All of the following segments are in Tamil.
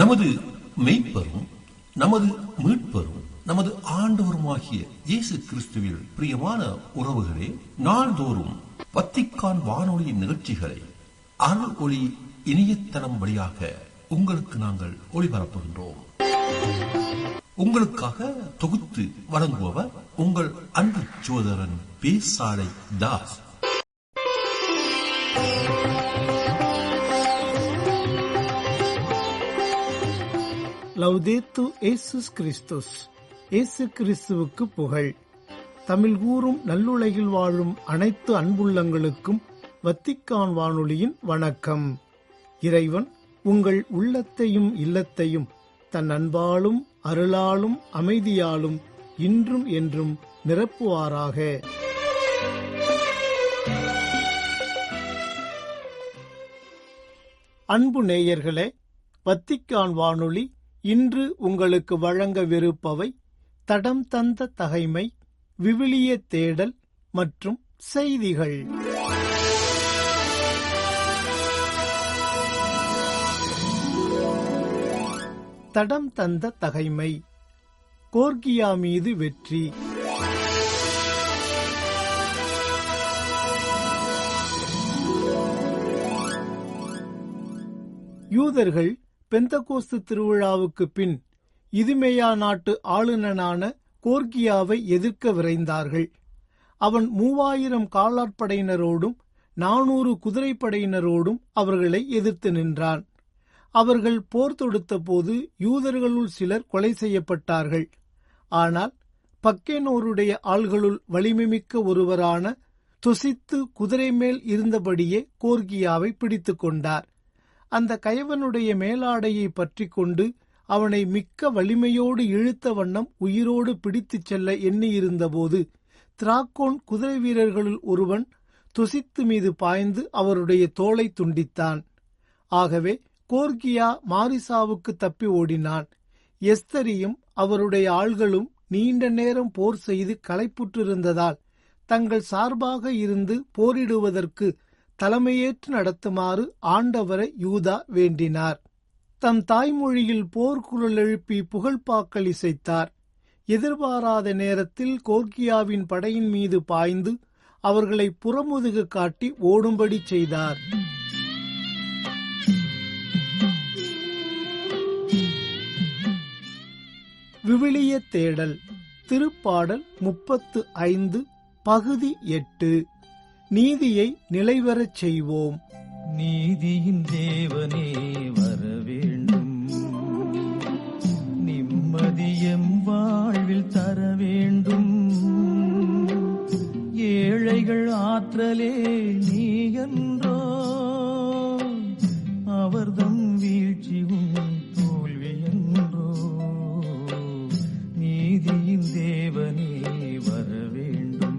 நமது மெய்ப்பரும் நமது மீட்பரும் நமது ஆண்டவருமாகிய இயேசு கிறிஸ்துவில் பிரியமான உறவுகளே, நாள்தோறும் வத்திக்கான் வானொலியின் நிகழ்ச்சிகளை அருள் ஒளி இணையதளம் வழியாக உங்களுக்கு நாங்கள் ஒளிபரப்புகின்றோம். உங்களுக்காக தொகுத்து வழங்குபவர் உங்கள் அன்பு சகோதரன் பேசாலை தாஸ். லவ்தேத்து இயேசுஸ் கிறிஸ்துஸ். இயேசு கிறிஸ்துவுக்கு புகழ். தமிழ் கூறும் நல்லுலகில் வாழும் அனைத்து அன்புள்ளங்களுக்கும் வத்திக்கான் வானொலியின் வணக்கம். இறைவன் உங்கள் உள்ளத்தையும் இல்லத்தையும் தன் அன்பாலும் அருளாலும் அமைதியாலும் இன்றும் என்றும் நிரப்புவாராக. அன்பு நேயர்களே, வத்திக்கான் வானொலி இன்று உங்களுக்கு வழங்கவிருப்பவை தடம் தந்த தகைமை, விவிலிய தேடல் மற்றும் செய்திகள். தடம் தந்த தகைமை. கோர்கியா மீது வெற்றி. யூதர்கள் பெந்தகோஸ்து திருவிழாவுக்கு பின் இதுமேயா நாட்டு ஆளுநனான கோர்கியாவை எதிர்க்க விரைந்தார்கள். அவன் 3000 காலாட்படையினரோடும் 400 குதிரைப்படையினரோடும் அவர்களை எதிர்த்து நின்றான். அவர்கள் போர் தொடுத்த போது யூதர்களுள் சிலர் கொலை செய்யப்பட்டார்கள். ஆனால் பக்கேனோருடைய ஆள்களுள் வலிமைமிக்க ஒருவரான தொசித்து குதிரை மேல் இருந்தபடியே கோர்கியாவை பிடித்துக் கொண்டார். அந்த கயவனுடைய மேலாடையை பற்றி கொண்டு அவனை மிக்க வலிமையோடு இழுத்த வண்ணம் உயிரோடு பிடித்துச் செல்ல எண்ணியிருந்தபோது திராக்கோன் குதிரை வீரர்களுள் ஒருவன் தொசித்து மீது பாய்ந்து அவருடைய தோளை துண்டித்தான். ஆகவே கோர்கியா மாரிசாவுக்கு தப்பி ஓடினான். எஸ்தரியும் அவருடைய ஆள்களும் நீண்ட நேரம் போர் செய்து களைப்புற்றிருந்ததால் தங்கள் சார்பாக இருந்து போரிடுவதற்கு தலைமையேற்று நடத்துமாறு ஆண்டவரை யூதா வேண்டினார். தம் தாய்மொழியில் போர்க்குரல் எழுப்பி புகழ்பாக்கள் இசைத்தார். எதிர்பாராத நேரத்தில் கோர்கியாவின் படையின் மீது பாய்ந்து அவர்களை புறமுதுகு காட்டி ஓடும்படி செய்தார். விவிலிய தேடல். திருப்பாடல் 35 பகுதி 8. நீதியை நிலைவரச் செய்வோம். நீதியின் தேவனே வரவேண்டும், நிம்மதியம் வாழ்வில் தர வேண்டும். ஏழைகள் ஆற்றலே நீ என்றோ, அவர்தம் வீழ்ச்சியும் தோல்வி என்றோ. நீதியின் தேவனே வரவேண்டும்,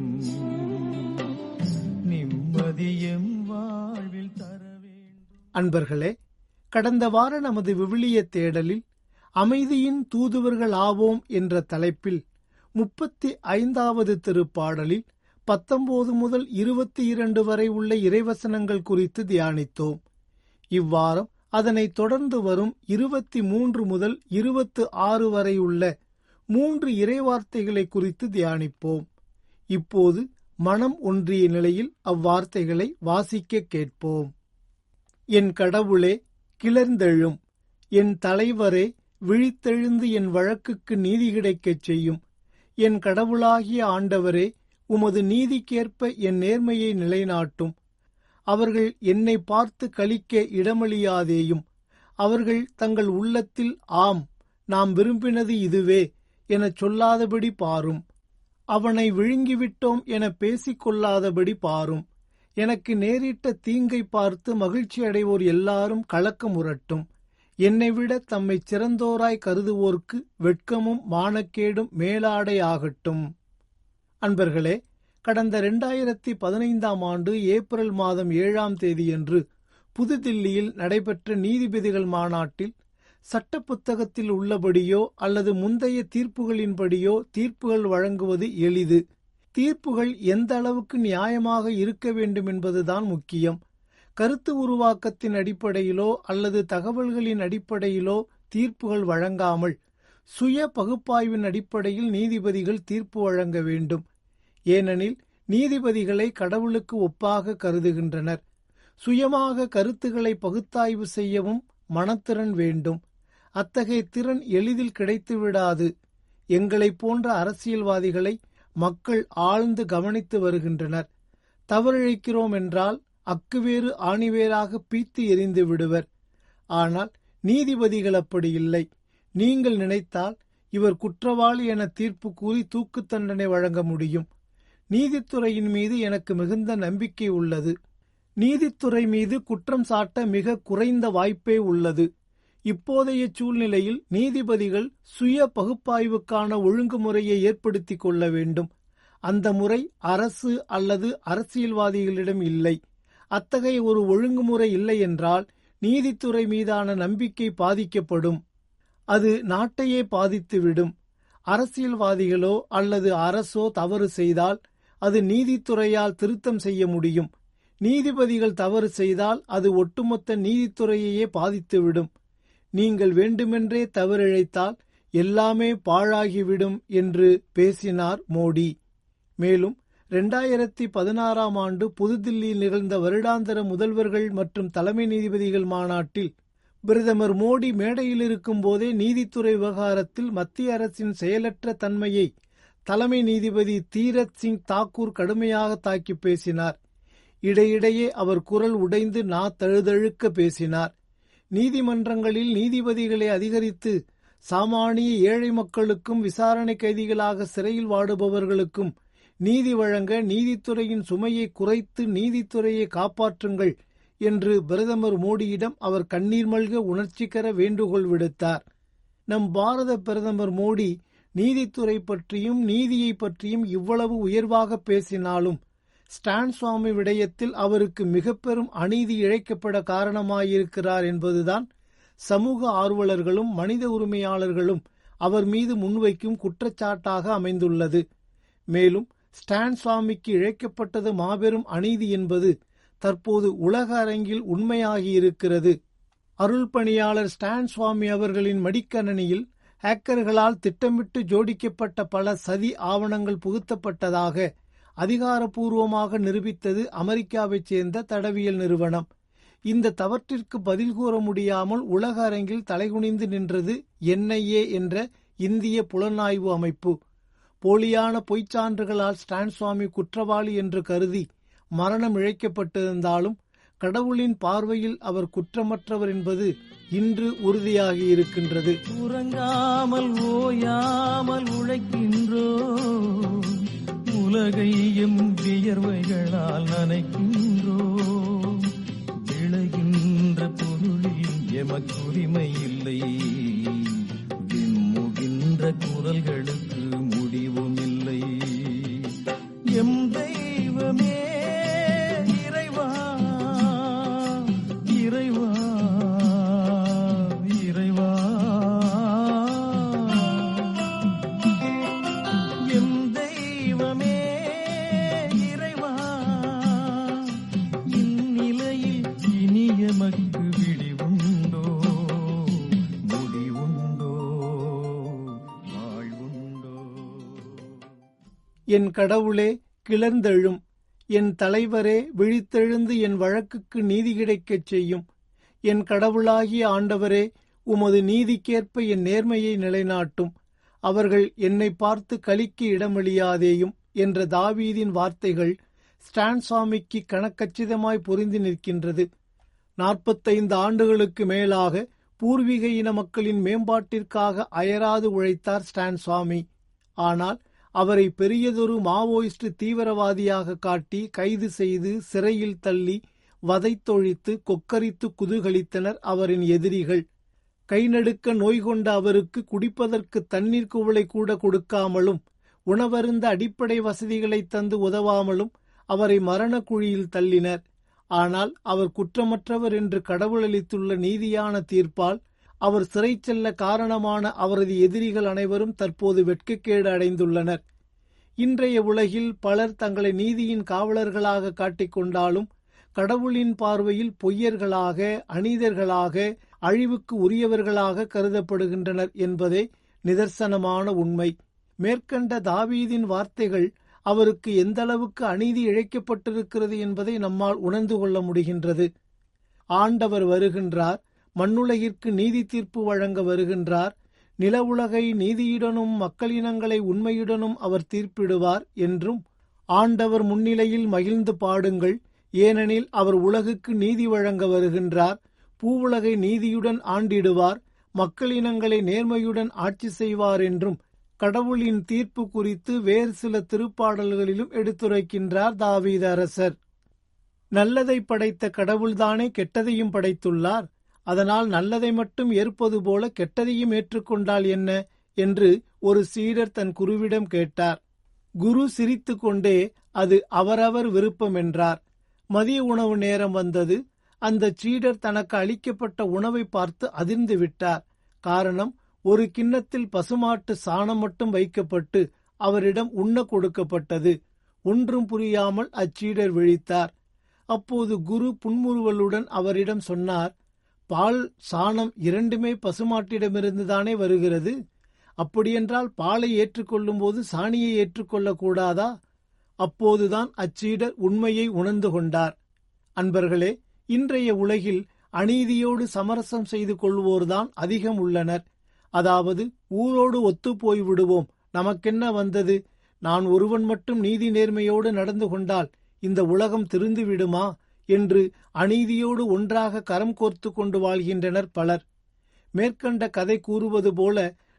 அன்பர்களே, கடந்த வார நமது விவிலிய தேடலில் அமைதியின் தூதுவர்கள் ஆவோம் என்ற தலைப்பில் 35வது திருப்பாடலில் 19 முதல் 22 வரை உள்ள இறைவசனங்கள் குறித்து தியானித்தோம். இவ்வாரம் அதனைத் தொடர்ந்து வரும் 23 முதல் 26 வரை உள்ள 3 இறைவார்த்தைகளை குறித்து தியானிப்போம். இப்போது மனம் ஒன்றிய நிலையில் அவ்வார்த்தைகளை வாசிக்க கேட்போம். என் கடவுளே, கிளர்ந்தெழும். என் தலைவரே, விழித்தெழுந்து என் வழக்குக்கு நீதி கிடைக்கச் செய்யும். என் கடவுளாகிய ஆண்டவரே, உமது நீதிக்கேற்ப என் நேர்மையை நிலைநாட்டும். அவர்கள் என்னை பார்த்து களிக்க இடமளியாதேயும். அவர்கள் தங்கள் உள்ளத்தில் ஆம், நாம் விரும்பினது இதுவே எனச் சொல்லாதபடி பாரும். அவனை விழுங்கிவிட்டோம் என பேசிக்கொள்ளாதபடி பாரும். எனக்கு நேரிட்ட தீங்கை பார்த்து மகிழ்ச்சி அடைவோர் எல்லாரும் கலக்கமுறட்டும். என்னை விட தம்மை சிறந்தோராய் கருதுவோர்க்கு வெட்கமும் மானக்கேடும் மேலாடை ஆகட்டும். அன்பர்களே, கடந்த 2015ஆம் ஆண்டு ஏப்ரல் மாதம் 7ஆம் தேதியன்று புதுதில்லியில் நடைபெற்ற நீதிபதிகள் மாநாட்டில் சட்ட புத்தகத்தில் உள்ளபடியோ அல்லது முந்தைய தீர்ப்புகளின்படியோ தீர்ப்புகள் வழங்குவது எளிது. தீர்ப்புகள் எந்த அளவுக்கு நியாயமாக இருக்க வேண்டும் என்பதுதான் முக்கியம். கருத்து உருவாக்கத்தின் அடிப்படையிலோ அல்லது தகவல்களின் அடிப்படையிலோ தீர்ப்புகள் வழங்காமல் சுய பகுப்பாய்வின் அடிப்படையில் நீதிபதிகள் தீர்ப்பு வழங்க வேண்டும். ஏனெனில் நீதிபதிகளை கடவுளுக்கு ஒப்பாக கருதுகின்றனர். சுயமாக கருத்துக்களை பகுத்தாய்வு செய்யவும் மனத்திறன் வேண்டும். அத்தகைய திறன் எளிதில் கிடைத்துவிடாது. எங்களைப் போன்ற அரசியல்வாதிகளை மக்கள் ஆழ்ந்து கவனித்து வருகின்றனர். தவறிழைக்கிறோம் என்றால் அக்குவேறு ஆணிவேராக பீத்து எறிந்து விடுவர். ஆனால் நீதிபதிகள் அப்படி இல்லை. நீங்கள் நினைத்தால் இவர் குற்றவாளி என தீர்ப்பு கூறி தூக்கு தண்டனை வழங்க முடியும். நீதித்துறையின் மீது எனக்கு மிகுந்த நம்பிக்கை உள்ளது. நீதித்துறை மீது குற்றம் சாட்ட மிக குறைந்த வாய்ப்பே உள்ளது. இப்போதைய சூழ்நிலையில் நீதிபதிகள் சுய பகுப்பாய்வுக்கான ஒழுங்குமுறையை ஏற்படுத்திக் கொள்ள வேண்டும். அந்த முறை அரசு அல்லது அரசியல்வாதிகளிடம் இல்லை. அத்தகைய ஒரு ஒழுங்குமுறை இல்லை என்றால் நீதித்துறை மீதான நம்பிக்கை பாதிக்கப்படும். அது நாட்டையே பாதித்துவிடும். அரசியல்வாதிகளோ அல்லது அரசோ தவறு செய்தால் அது நீதித்துறையால் திருத்தம் செய்ய முடியும். நீதிபதிகள் தவறு செய்தால் அது ஒட்டுமொத்த நீதித்துறையையே பாதித்துவிடும். நீங்கள் வேண்டுமென்றே தவறிழைத்தால் எல்லாமே பாழாகிவிடும் என்று பேசினார் மோடி. மேலும் 2016 ஆண்டு புதுதில்லியில் நிகழ்ந்த வருடாந்திர முதல்வர்கள் மற்றும் தலைமை நீதிபதிகள் மாநாட்டில் பிரதமர் மோடி மேடையில் இருக்கும் போதே நீதித்துறை விவகாரத்தில் மத்திய அரசின் செயலற்ற தன்மையை தலைமை நீதிபதி தீரத் சிங் தாக்கூர் கடுமையாக தாக்கி பேசினார். இடையிடையே அவர் குரல் உடைந்து தழுதழுக்க பேசினார். நீதிமன்றங்களில் நீதிபதிகளை அதிகரித்து சாமானிய ஏழை மக்களுக்கும் விசாரணை கைதிகளாக சிறையில் வாடுபவர்களுக்கும் நீதி வழங்க நீதித்துறையின் சுமையை குறைத்து நீதித்துறையை காப்பாற்றுங்கள் என்று பிரதமர் மோடியிடம் அவர் கண்ணீர் மல்க உணர்ச்சிகர வேண்டுகோள் விடுத்தார். நம் பாரத பிரதமர் மோடி நீதித்துறை பற்றியும் நீதியை பற்றியும் இவ்வளவு உயர்வாக பேசினாலும் ஸ்டான் சுவாமி விடயத்தில் அவருக்கு மிக பெரும் அநீதி இழைக்கப்பட காரணமாயிருக்கிறார் என்பதுதான் சமூக ஆர்வலர்களும் மனித உரிமையாளர்களும் அவர் மீது முன்வைக்கும் குற்றச்சாட்டாக அமைந்துள்ளது. மேலும் ஸ்டான் சுவாமிக்கு இழைக்கப்பட்டது மாபெரும் அநீதி என்பது தற்போது உலக அரங்கில் உண்மையாகியிருக்கிறது. அருள் பணியாளர் ஸ்டான் சுவாமி அவர்களின் மடிக்கணனியில் ஹேக்கர்களால் திட்டமிட்டு ஜோடிக்கப்பட்ட பல சதி ஆவணங்கள் புகுத்தப்பட்டதாக அதிகாரப்பூர்வமாக நிரூபித்தது அமெரிக்காவைச் சேர்ந்த தடவியல் நிறுவனம். இந்த தவற்றிற்கு பதில் கூற முடியாமல் உலக அரங்கில் தலைகுனிந்து நின்றது NIA என்ற இந்திய புலனாய்வு அமைப்பு. போலியான பொய்ச்சான்றுகளால் ஸ்டான் சுவாமி குற்றவாளி என்று கருதி மரணம் இழைக்கப்பட்டிருந்தாலும் கடவுளின் பார்வையில் அவர் குற்றமற்றவர் என்பது இன்று உறுதியாகியிருக்கின்றது. உறங்காமல் ஓயாமல் உழைக்கின்றோ, உலகையும் வியர்வைகளால் நனைக்கின்றோ, விளைகின்ற பொருளில் எமக்குரிமை இல்லை, விம்முகின்ற குரல்களுக்கு முடிவும் இல்லை. எம் தெய்வமே இறைவா, இறைவா, இறைவா, எம் தெய்வமே இறைவா, இந்நிலையில் இனி எமக்கு விடிவுண்டோ, முடிவுண்டோ, வாழ்வுண்டோ. என் கடவுளே கிளர்ந்தெழும், என் தலைவரே விழித்தெழுந்து என் வழக்குக்கு நீதி கிடைக்கச் செய்யும். என் கடவுளாகிய ஆண்டவரே, உமது நீதிக்கேற்ப என் நேர்மையை நிலைநாட்டும். அவர்கள் என்னை பார்த்து கலிக்கு இடமளியாதேயும் என்ற தாவீதின் வார்த்தைகள் ஸ்டான் சுவாமிக்கு கணக்கச்சிதமாய் பொருந்தி நிற்கின்றது. 45 ஆண்டுகளுக்கு மேலாக பூர்வீக இன மக்களின் மேம்பாட்டிற்காக அயராது உழைத்தார் ஸ்டான் சுவாமி. ஆனால் அவரை பெரியதொரு மாவோயிஸ்ட் தீவிரவாதியாக காட்டி கைது செய்து சிறையில் தள்ளி வதைத்தொழித்து கொக்கரித்து குதூகலித்தனர் அவரின் எதிரிகள். கைநடுக்க நோய் கொண்ட அவருக்கு குடிப்பதற்கு தண்ணீர் குவளை கூட கொடுக்காமலும் உணவருந்த அடிப்படை வசதிகளை தந்து உதவாமலும் அவரை மரண குழியில் தள்ளினர். ஆனால் அவர் குற்றமற்றவர் என்று கடவுள் அளித்துள்ள நீதியான தீர்ப்பால் அவர் சிறை செல்ல காரணமான அவரது எதிரிகள் அனைவரும் தற்போது வெட்கக்கேடு அடைந்துள்ளனர். இன்றைய உலகில் பலர் தங்களை நீதியின் காவலர்களாக காட்டிக்கொண்டாலும் கடவுளின் பார்வையில் பொய்யர்களாக, அநீதர்களாக, அழிவுக்கு உரியவர்களாக கருதப்படுகின்றனர் என்பதே நிதர்சனமான உண்மை. மேற்கண்ட தாவீதின் வார்த்தைகள் அவருக்கு எந்தளவுக்கு அநீதி இழைக்கப்பட்டிருக்கிறது என்பதை நம்மால் உணர்ந்து கொள்ள முடிகின்றது. ஆண்டவர் வருகின்றார், மண்ணுலகிற்கு நீதி தீர்ப்பு வழங்க வருகின்றார், நில உலகை நீதியுடனும் மக்களினங்களை உண்மையுடனும் அவர் தீர்ப்பிடுவார் என்றும், ஆண்டவர் முன்னிலையில் மகிழ்ந்து பாடுங்கள், ஏனெனில் அவர் உலகுக்கு நீதி வழங்க வருகின்றார், பூவுலகை நீதியுடன் ஆண்டிடுவார், மக்களினங்களை நேர்மையுடன் ஆட்சி செய்வார் என்றும் கடவுளின் தீர்ப்பு குறித்து வேறு சில திருப்பாடல்களிலும் எடுத்துரைக்கின்றார் தாவீது அரசர். நல்லதை படைத்த கடவுள்தானே கெட்டதையும் படைத்துள்ளார். அதனால் நல்லதை மட்டும் ஏற்பது போல கெட்டதையும் ஏற்றுக்கொண்டால் என்ன என்று ஒரு சீடர் தன் குருவிடம் கேட்டார். குரு சிரித்து கொண்டே அது அவரவர் விருப்பம் என்றார். மதிய உணவு நேரம் வந்தது. அந்த சீடர் தனக்கு அளிக்கப்பட்ட உணவை பார்த்து அதிர்ந்து விட்டார். காரணம், ஒரு கிண்ணத்தில் பசுமாட்டு சாணம் மட்டும் வைக்கப்பட்டு அவரிடம் உண்ண கொடுக்கப்பட்டது. ஒன்றும் புரியாமல் அச்சீடர் விழித்தார். அப்போது குரு புன்முறுவலுடன் அவரிடம் சொன்னார், பால் சாணம் இரண்டுமே பசுமாட்டிடமிருந்துதானே வருகிறது. அப்படியென்றால் பாலை ஏற்றுக்கொள்ளும் போது சாணியை ஏற்றுக்கொள்ளக் கூடாதா? அப்போதுதான் அச்சீடர் உண்மையை உணர்ந்து கொண்டார். அன்பர்களே, இன்றைய உலகில் அநீதியோடு சமரசம் செய்து கொள்வோர்தான் அதிகம் உள்ளனர். அதாவது, ஊரோடு ஒத்து போய் விடுவோம், நமக்கென்ன வந்தது, நான் ஒருவன் மட்டும் நீதி நேர்மையோடு நடந்து கொண்டால் இந்த உலகம் திருந்து விடுமா என்று அநீதியோடு ஒன்றாக கரம் கோர்த்து கொண்டு வாழ்கின்றனர் பலர். மேற்கண்ட கதை கூறுவது போல,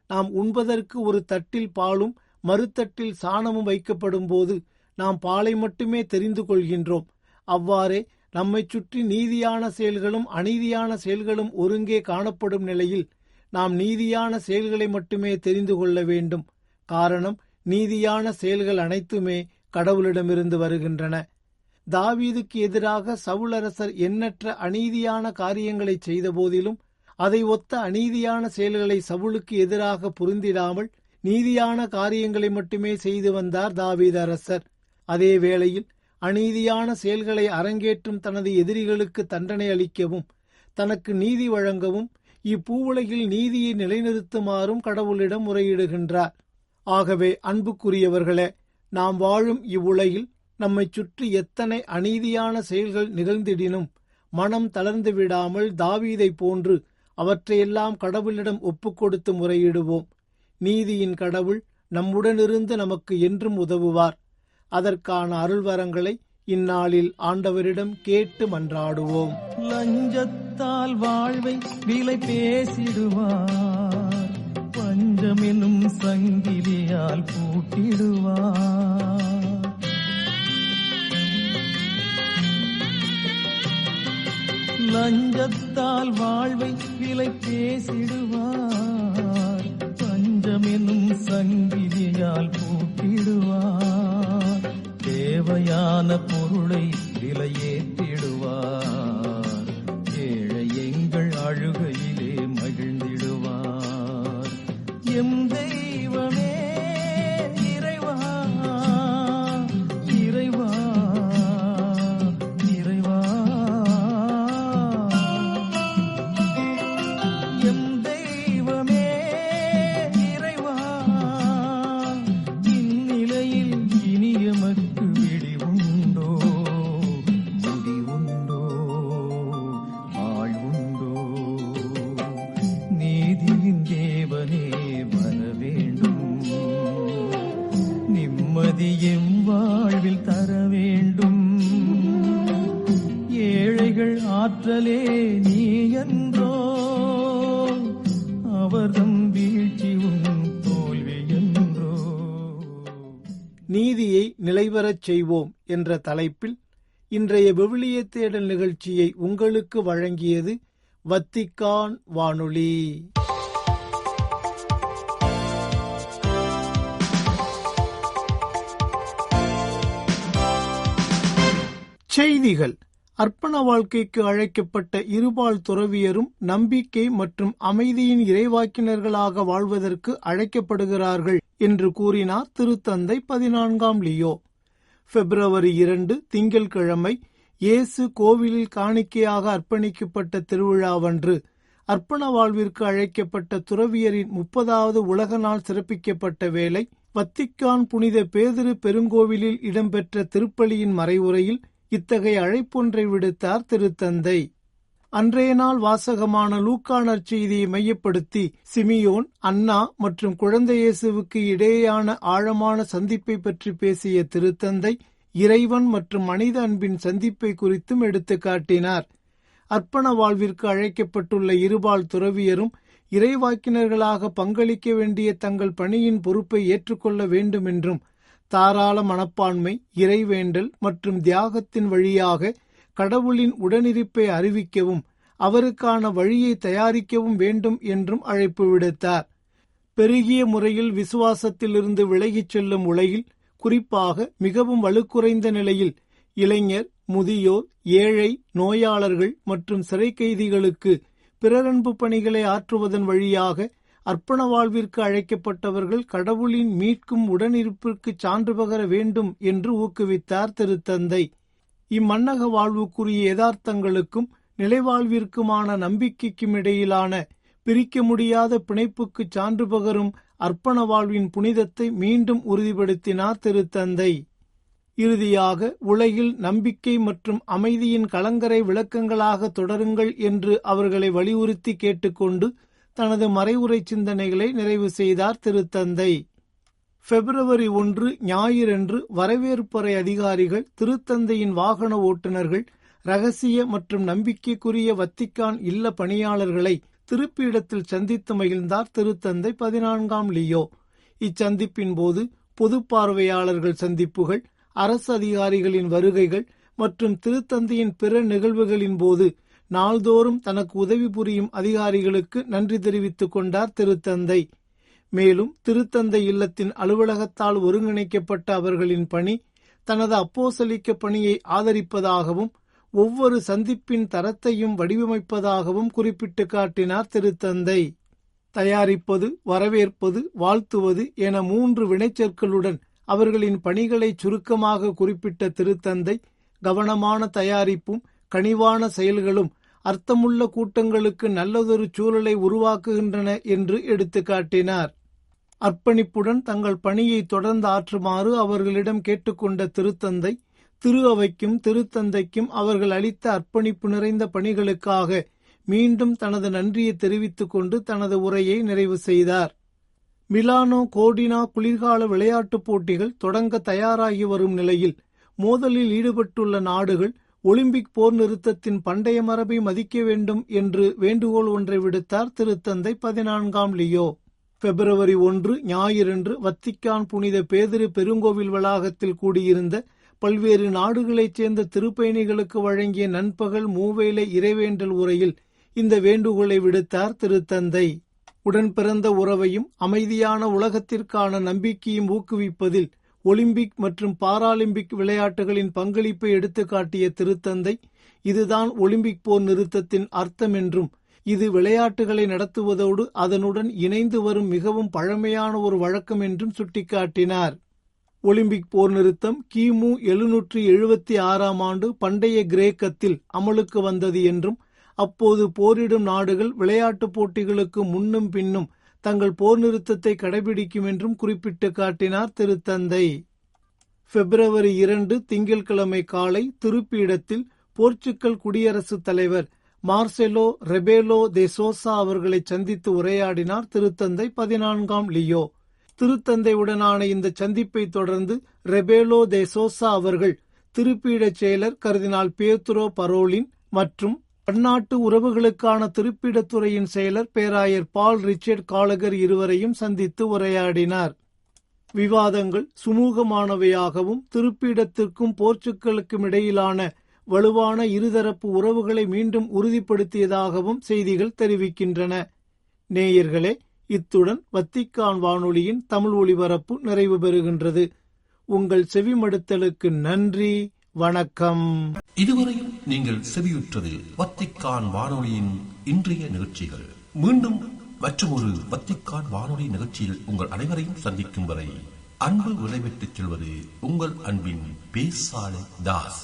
நாம் உண்பதற்கு ஒரு தட்டில் பாலும் மறுத்தட்டில் சாணமும் வைக்கப்படும் போது நாம் பாலை மட்டுமே தெரிந்து கொள்கின்றோம். அவ்வாறே நம்மை சுற்றி நீதியான செயல்களும் அநீதியான செயல்களும் ஒருங்கே காணப்படும் நிலையில் நாம் நீதியான செயல்களை மட்டுமே தெரிந்து கொள்ள வேண்டும். காரணம், நீதியான செயல்கள் அனைத்துமே கடவுளிடமிருந்து வருகின்றன. தாவீதுக்கு எதிராக சவுலரசர் எண்ணற்ற அநீதியான காரியங்களை செய்த போதிலும் அதை ஒத்த அநீதியான செயல்களை சவுலுக்கு எதிராக புரிந்திடாமல் நீதியான காரியங்களை மட்டுமே செய்து வந்தார் தாவீது அரசர். அதே வேளையில் அநீதியான செயல்களை அரங்கேற்றும் தனது எதிரிகளுக்கு தண்டனை அளிக்கவும் தனக்கு நீதி வழங்கவும் இப்பூவுலகில் நீதியை நிலைநிறுத்துமாறும் கடவுளிடம் முறையிடுகின்றார். ஆகவே அன்புக்குரியவர்களே, நாம் வாழும் இவ்வுலகில் நம்மை சுற்றி எத்தனை அநீதியான செயல்கள் நிகழ்ந்திடினும் மனம் தளர்ந்து விடாமல் தாவீதை போன்று அவற்றையெல்லாம் கடவுளிடம் ஒப்புக்கொடுத்து முறையிடுவோம். நீதியின் கடவுள் நம்முடனிருந்து நமக்கு என்றும் உதவுவார். அதற்கான அருள்வரங்களை இந்நாளில் ஆண்டவரிடம் கேட்டு மன்றாடுவோம். லஞ்சத்தால் வாழ்வை விலை பேசிடுவார், பஞ்சம் எனும் சங்கிலியால் பூட்டிடுவார். லஞ்சத்தால் வாழ்வை விலை பேசிடுவார், பஞ்சம் எனும் சங்கிலியால் பூட்டிடுவார். தேவையான பொருளை விலையேற்றிடுவார், ஏழை எங்கள் அழுகையிலே மகிழ்ந்திடுவார். எம் தெய்வமே இறைவா, இறைவா, இறைவா. எம் தெய்வமே இறைவா, இந்நிலையில் இனியமக்கு விடிவுண்டோ, முடிவுண்டோ, வாழ்வுண்டோ. நீதியின் தேவனே வர வேண்டும், நிம்மதியும் வாழ்வில் தர வேண்டும். ஏழைகள் ஆற்றலே நீ என்றோ, அவர்தம் வீழ்ச்சியும் தோல்வி என்றோ. நீதியை நிலைபெறச் செய்வோம் என்ற தலைப்பில் இன்றைய விவிலிய தேடல் நிகழ்ச்சியை உங்களுக்கு வழங்கியது வத்திக்கான் வானொலி. செய்திகள். அர்ப்பண வாழ்க்கைக்கு அழைக்கப்பட்ட இருபால் துறவியரும் நம்பிக்கை மற்றும் அமைதியின் இறைவாக்கினர்களாக வாழ்வதற்கு அழைக்கப்படுகிறார்கள் என்று கூறினார் திருத்தந்தை 14ஆம் லியோ. பிப்ரவரி 2 திங்கட்கிழமை இயேசு கோவிலில் காணிக்கையாக அர்ப்பணிக்கப்பட்ட திருவிழாவன்று அர்ப்பண வாழ்விற்கு அழைக்கப்பட்ட துறவியரின் 30வது உலக நாள் சிறப்பிக்கப்பட்ட வேளை வத்திக்கான் புனித பேதுரு பெருங்கோவிலில் இடம்பெற்ற திருப்பலியின் மறைவுரையில் இத்தகைய அழைப்பொன்றை விடுத்தார் திருத்தந்தை. அன்றைய நாள் வாசகமான லூக்கா நற்செய்தியை மையப்படுத்தி சிமியோன், அன்னா மற்றும் குழந்தை இயேசுவுக்கு இடையேயான ஆழமான சந்திப்பை பற்றி பேசிய திருத்தந்தை இறைவன் மற்றும் மனித அன்பின் சந்திப்பை குறித்தும் எடுத்து காட்டினார். அர்ப்பண வாழ்விற்கு அழைக்கப்பட்டுள்ள இருபால் துறவியரும் இறைவாக்கினர்களாக பங்களிக்க வேண்டிய தங்கள் பணியின் பொறுப்பை ஏற்றுக்கொள்ள வேண்டும் என்றும், தாராள மனப்பான்மை, இறைவேண்டல் மற்றும் தியாகத்தின் வழியாக கடவுளின் உடனிருப்பை அறிவிக்கவும் அவருக்கான வழியை தயாரிக்கவும் வேண்டும் என்றும் அழைப்பு விடுத்தார். பெருகிய முறையில் விசுவாசத்திலிருந்து விலகிச் செல்லும் உலகில், குறிப்பாக மிகவும் வலுக்குறைந்த நிலையில் இளைஞர், முதியோர், ஏழை, நோயாளர்கள் மற்றும் சிறை கைதிகளுக்கு பிறரன்பு பணிகளை ஆற்றுவதன் வழியாக அர்ப்பண வாழ்விற்கு அழைக்கப்பட்டவர்கள் கடவுளின் மீட்கும் உடனிருப்பிற்கு சான்று பகர வேண்டும் என்று ஊக்குவித்தார் திருத்தந்தை. இம்மன்னக வாழ்வுக்குரிய யதார்த்தங்களுக்கும் நிலைவாழ்விற்குமான நம்பிக்கைக்கும் இடையிலான பிரிக்க முடியாத பிணைப்புக்கு சான்று பகரும் அர்ப்பண வாழ்வின் புனிதத்தை மீண்டும் உறுதிப்படுத்தினார் திருத்தந்தை. இறுதியாக, உலகில் நம்பிக்கை மற்றும் அமைதியின் கலங்கரை விளக்கங்களாக தொடருங்கள் என்று அவர்களை வலியுறுத்தி கேட்டுக்கொண்டு தனது மறைவுரை சிந்தனைகளை நிறைவு செய்தார் திருத்தந்தை. பிப்ரவரி 1 ஞாயிறன்று வரவேற்பறை அதிகாரிகள், திருத்தந்தையின் வாகன ஓட்டுநர்கள், இரகசிய மற்றும் நம்பிக்கைக்குரிய வத்திக்கான் இல்ல பணியாளர்களை திருப்பிடத்தில் சந்தித்து மகிழ்ந்தார் திருத்தந்தை 14ஆம் லியோ. இச்சந்திப்பின் போது பொது பார்வையாளர்கள் சந்திப்புகள், அரசு அதிகாரிகளின் வருகைகள் மற்றும் திருத்தந்தையின் பிற நிகழ்வுகளின் போது நாள்தோறும் தனக்கு உதவி புரியும் அதிகாரிகளுக்கு நன்றி தெரிவித்துக் கொண்டார் திருத்தந்தை. மேலும் திருத்தந்தை இல்லத்தின் அலுவலகத்தால் ஒருங்கிணைக்கப்பட்ட அவர்களின் பணி தனது அப்போஸ்தலிக்க பணியை ஆதரிப்பதாகவும் ஒவ்வொரு சந்திப்பின் தரத்தையும் வடிவமைப்பதாகவும் குறிப்பிட்டு காட்டினார் திருத்தந்தை. தயாரிப்பது, வரவேற்பது, வாழ்த்துவது என 3 வினைச்சொற்களுடன் அவர்களின் பணிகளை சுருக்கமாக குறிப்பிட்ட திருத்தந்தை, கவனமான தயாரிப்பும் கனிவான செயல்களும் அர்த்தமுள்ள கூட்டங்களுக்கு நல்லதொரு சூழலை உருவாக்குகின்றன என்று எடுத்து காட்டினார். அர்ப்பணிப்புடன் தங்கள் பணியை தொடர்ந்து ஆற்றுமாறு அவர்களிடம் கேட்டுக்கொண்ட திருத்தந்தை, திரு அவைக்கும் திருத்தந்தைக்கும் அவர்கள் அளித்த அர்ப்பணிப்பு நிறைந்த பணிகளுக்காக மீண்டும் தனது நன்றியை தெரிவித்துக் கொண்டு தனது உரையை நிறைவு செய்தார். மிலானோ கோர்டினா குளிர்கால விளையாட்டுப் போட்டிகள் தொடங்க தயாராகி வரும் நிலையில் மோதலில் ஈடுபட்டுள்ள நாடுகள் ஒலிம்பிக் போர் நிறுத்தத்தின் பண்டைய மரபை மதிக்க வேண்டும் என்று வேண்டுகோள் ஒன்றை விடுத்தார் திருத்தந்தை 14ஆம் லியோ. பிப்ரவரி 1 ஞாயிறன்று வத்திக்கான் புனித பேதுரு பெருங்கோவில் வளாகத்தில் கூடியிருந்த பல்வேறு நாடுகளைச் சேர்ந்த திருப்பயணிகளுக்கு வழங்கிய நண்பகல் மூவேளை இறைவேண்டல் உரையில் இந்த வேண்டுகோளை விடுத்தார் திருத்தந்தை. உடன் பிறந்த உறவையும் அமைதியான உலகத்திற்கான நம்பிக்கையும் ஊக்குவிப்பதில் ஒலிம்பிக் மற்றும் பாராலிம்பிக் விளையாட்டுகளின் பங்களிப்பை எடுத்து காட்டிய திருத்தந்தை, இதுதான் ஒலிம்பிக் போர் நிறுத்தத்தின் அர்த்தம் என்றும், இது விளையாட்டுகளை நடத்துவதோடு அதனுடன் இணைந்து வரும் மிகவும் பழமையான ஒரு வழக்கம் என்றும் சுட்டிக்காட்டினார். ஒலிம்பிக் போர் நிறுத்தம் கிமு 776ஆம் ஆண்டு பண்டைய கிரேக்கத்தில் அமலுக்கு வந்தது என்றும், அப்போது போரிடும் நாடுகள் விளையாட்டுப் போட்டிகளுக்கு முன்னும் பின்னும் தங்கள் போர் நிறுத்தத்தை கடைபிடிக்கும் என்றும் குறிப்பிட்டு காட்டினார் திருத்தந்தை. பிப்ரவரி 2 திங்கட்கிழமை காலை திருப்பீடத்தில் போர்ச்சுகல் குடியரசுத் தலைவர் மார்செலோ ரெபேலோ தே சோசா அவர்களை சந்தித்து உரையாடினார் திருத்தந்தை 14ஆம் லியோ. திருத்தந்தையுடனான இந்த சந்திப்பை தொடர்ந்து ரெபேலோ தே சோசா அவர்கள் திருப்பீடச் செயலர் கர்தினால் பியேத்ரோ பரோலின் மற்றும் பன்னாட்டு உறவுகளுக்கான திருப்பிடத்துறையின் செயலர் பேராயர் பால் ரிச்சர்ட் காலகர் இருவரையும் சந்தித்து உரையாடினார். விவாதங்கள் சுமூகமானவையாகவும் திருப்பிடத்திற்கும் போர்ச்சுகலுக்கும் இடையிலான வலுவான இருதரப்பு உறவுகளை மீண்டும் உறுதிப்படுத்தியதாகவும் செய்திகள் தெரிவிக்கின்றன. நேயர்களே, இத்துடன் வத்திக்கான் வானொலியின் தமிழ் ஒலிபரப்பு நிறைவு பெறுகின்றது. உங்கள் செவிமடுத்தலுக்கு நன்றி. வணக்கம். இதுவரையும் நீங்கள் செவியுற்றது வத்திக்கான் வானொலியின் இன்றைய நிகழ்ச்சிகள். மீண்டும் மற்றொரு வத்திக்கான் வானொலி நிகழ்ச்சியில் உங்கள் அனைவரையும் சந்திக்கும் வரை அன்பு விடைபெற்றுச் செல்வது உங்கள் அன்பின் பேசாலை தாஸ்.